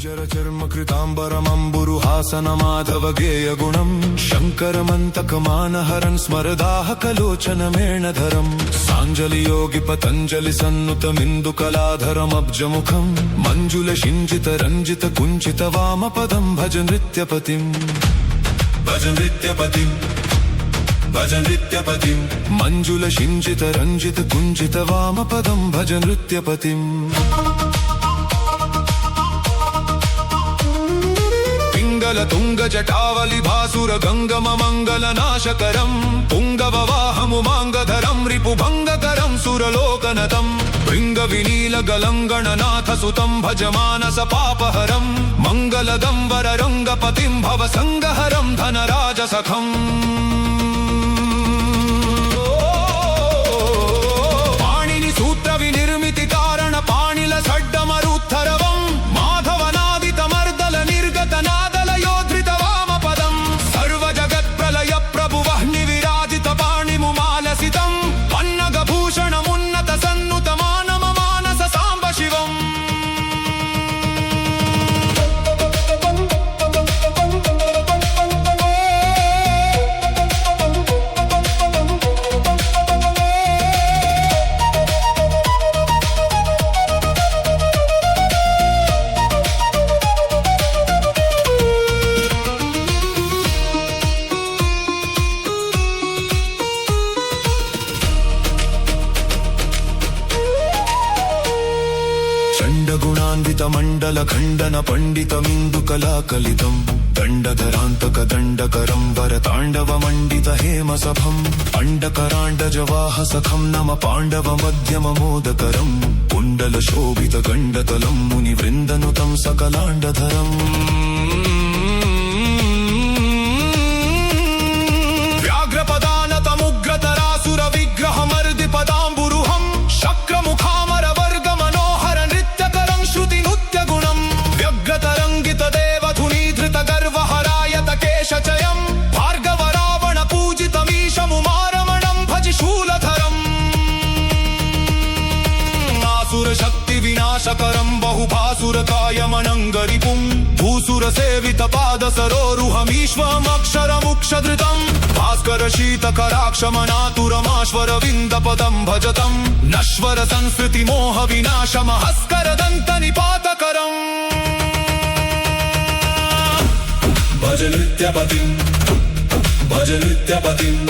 जरचर्मकृताम्बरमम्बुरुहासनमाधवगेयगुणम् शङ्करमन्तकमानहरन् स्मरदाहकलोचनमेणधरम् साञ्जलियोगिपतञ्जलिसन्नुतमिन्दुकलाधरमब्जमुखम् मञ्जुलशिञ्जितरञ्जितकुञ्चितवामपदम् भज नृत्यपतिम् भज नृत्यपतिम् भज नृत्यपतिम् मञ्जुलशिञ्जितरञ्जितकुञ्चितवामपदम् भज नृत्यपतिम् तुङ्गजटावलिभासुर गङ्गममङ्गलनाशकरम् पुङ्गववाहमुमाङ्गधरम् रिपुभङ्गकरम् सुरलोकनतम् भृङ्गविनीलगलङ्गणनाथसुतम् भज मानसपापहरम् मङ्गलदम् वररङ्गपतिम् भवसङ्गहरम् धनराजसखम् पाणिनि सूत्रविनिर्मिति कारण पाणिल सड्डमरुत्थरवम् माधवनादितमर्दल निर्गतनाद चण्डगुणान्वितमण्डलखण्डन पण्डितमिन्दुकलाकलितम् दण्डधरान्तकदण्डकरम् वरताण्डवमण्डित हेमसभम् अण्डकराण्डजवाहसखम् नम पाण्डवमध्यममोदकरम् कुण्डलशोभितगण्डतलम् मुनिवृन्दनुतम् सकलाण्डधरम् व्याघ्रपदानतमुग्रतरासुरविग्रहमर्दिपदाम्बुरुहम् शक्रमुखामरवर्गमनोहर नृत्यकरम् श्रुतिनृत्यगुणम् व्यग्रतरङ्गितदेवधुनीधृतगर्वहरायतकेशचयम् भार्गवरावणपूजितमीशमुमारमणम् भजि शूलधरम् आसुरशक्तिविनाशकरम् बहुभासुरकायमनङ्गरिपुम् भूसुरसेवितपादसरोरुहमीश्वमक्षरमुक्षधृतम् भास्करशीतकराक्षमनातुरमाश्वरविन्दपदम् भजतम् नश्वर संस्कृतिमोहविनाशमहस्करदन्तनिपातकरम् भज नृत्यपतिम् भज नृत्यपतिम्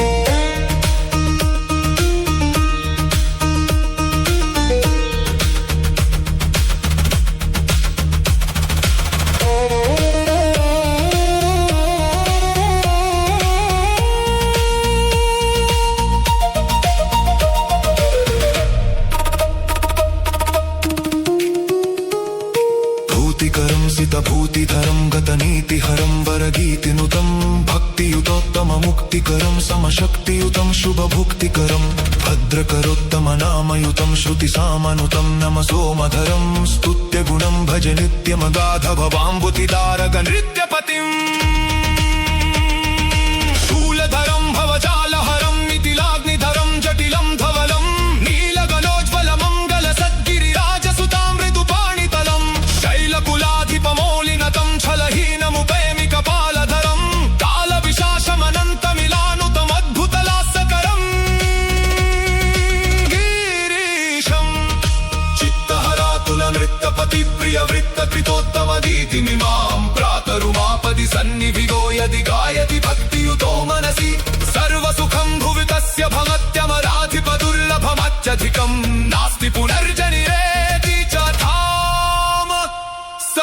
भूतिधरम् गतनीतिहरम् वरगीतिनुतम् भक्तियुतोत्तममुक्तिकरम् समशक्तियुतम् शुभभुक्तिकरम् भद्रकरोत्तमनामयुतम् श्रुतिसामनुतम् नम सोमधरम् स्तुत्यगुणम् भज नित्यमगाध भवाम्बुतिदारक नृत्यपतिम् शूलधरम् भवजालहरम् मिथिलाग्निधरम् जटिलम् धवलम् नीलगलोज्ज्वलमङ्गलसद्गिरिराजसुताम् मृदुपाणितलम् शैलकुलाधिपमौलिनतम् छलहीनमुपैमिकपालधरम् कालविशासमनन्तमिलानुतमद्भुतलास्यकरम् गिरीशम् चित्तहरातुलनृत्यपतिप्रियवृत्तकृतोत्तमदीतिमिमाम् प्रातरुमापदि सन्निविगो यदि गायति भक्तियुतो मनसि सर्वसुखम् भुवि तस्य भवत्यमराधिपदुर्लभमत्यधिकम् नास्ति पुनर्जनिरेति च धाम स